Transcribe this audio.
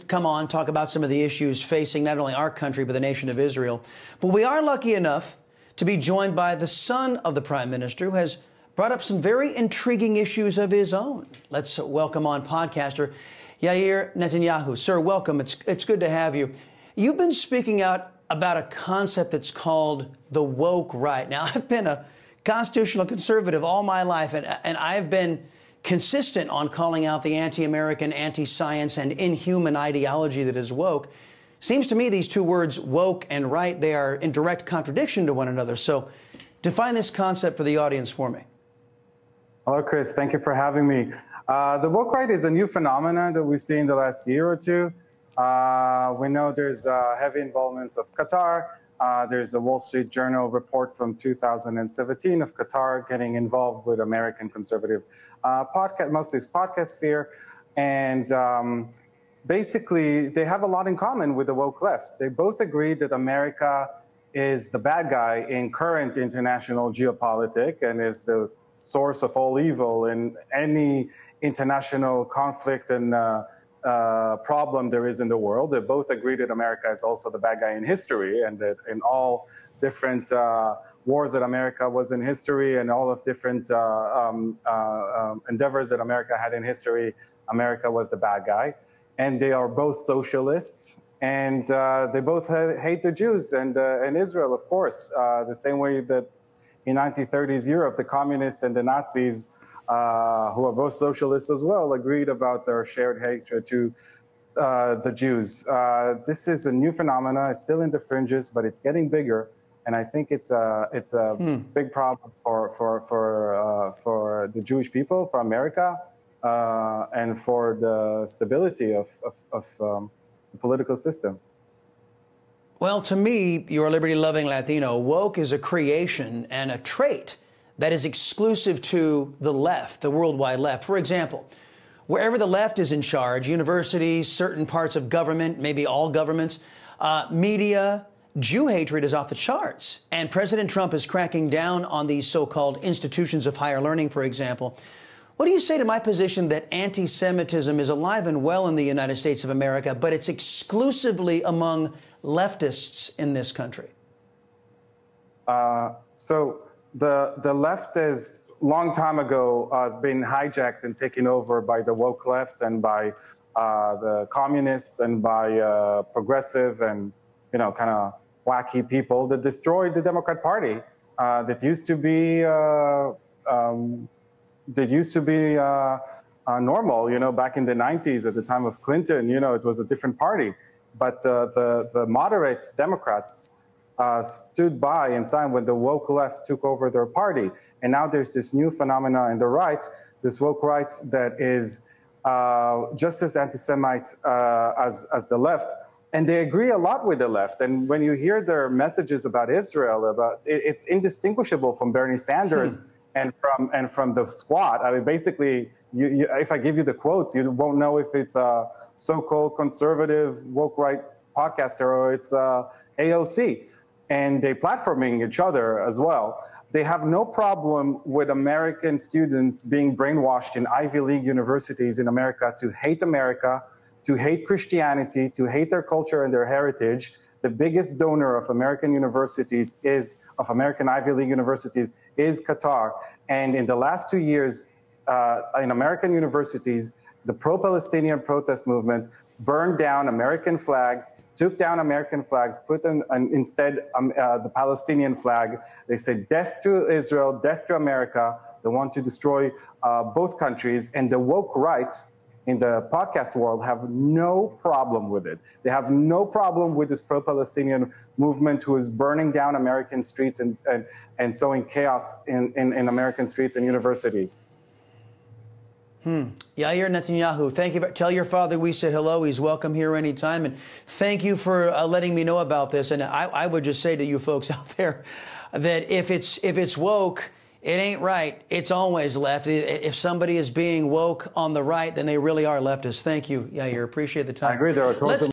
Come on, talk about some of the issues facing not only our country, but the nation of Israel. But we are lucky enough to be joined by the son of the Prime Minister, who has brought up some very intriguing issues of his own. Let's welcome on podcaster Yair Netanyahu. Sir, welcome. It's good to have you. You've been speaking out about a concept that's called the woke right. Now, I've been a constitutional conservative all my life, and I've been consistent on calling out the anti-American, anti-science, and inhuman ideology that is woke. Seems to me these two words, woke and right, they are in direct contradiction to one another. So define this concept for the audience for me. Hello, Chris. Thank you for having me. The woke right is a new phenomenon that we've seen the last year or two. We know there's heavy involvements of Qatar. There's a Wall Street Journal report from 2017 of Qatar getting involved with American conservative podcast, mostly podcast sphere. And basically, they have a lot in common with the woke left. They both agree that America is the bad guy in current international geopolitics and is the source of all evil in any international conflict and problem there is in the world. They both agree that America is also the bad guy in history, and that in all different wars that America was in history and all of different endeavors that America had in history, America was the bad guy. And they are both socialists, and they both hate the Jews and Israel, of course, the same way that in 1930s Europe, the communists and the Nazis, who are both socialists as well, agreed about their shared hatred to the Jews. This is a new phenomenon. It's still in the fringes, but it's getting bigger, and I think it's a big problem for the Jewish people, for America, and for the stability of the political system. Well, to me, you're a liberty-loving Latino. Woke is a creation and a trait that is exclusive to the left, the worldwide left. For example, wherever the left is in charge, universities, certain parts of government, maybe all governments, media, Jew hatred is off the charts. And President Trump is cracking down on these so-called institutions of higher learning, for example. What do you say to my position that anti-Semitism is alive and well in the United States of America, but it's exclusively among leftists in this country? So the left is long time ago has been hijacked and taken over by the woke left and by the communists and by progressive and kind of wacky people that destroyed the Democrat Party that used to be normal, back in the 90s at the time of Clinton. It was a different party. But the moderate Democrats stood by and signed when the woke left took over their party. And now there's this new phenomenon in the right, this woke right that is just as anti-Semite as the left. And they agree a lot with the left. And when you hear their messages about Israel, it's indistinguishable from Bernie Sanders and from the squad. I mean, basically, if I give you the quotes, you won't know if it's a so-called conservative woke right podcaster or it's AOC. And they're platforming each other as well. They have no problem with American students being brainwashed in Ivy League universities in America, to hate Christianity, to hate their culture and their heritage. The biggest donor of American universities of American Ivy League universities is Qatar. And in the last 2 years, in American universities, the pro-Palestinian protest movement burned down American flags, took down American flags, put them instead the Palestinian flag. They said death to Israel, death to America. They want to destroy both countries. And the woke right in the podcast world have no problem with it. They have no problem with this pro-Palestinian movement who is burning down American streets and sowing chaos in American streets and universities. Yair Netanyahu, thank you. Tell your father we said hello. He's welcome here anytime. And thank you for letting me know about this. And I would just say to you folks out there that if it's woke, it ain't right. It's always left. If somebody is being woke on the right, then they really are leftists. Thank you, Yair. Appreciate the time. I agree. There are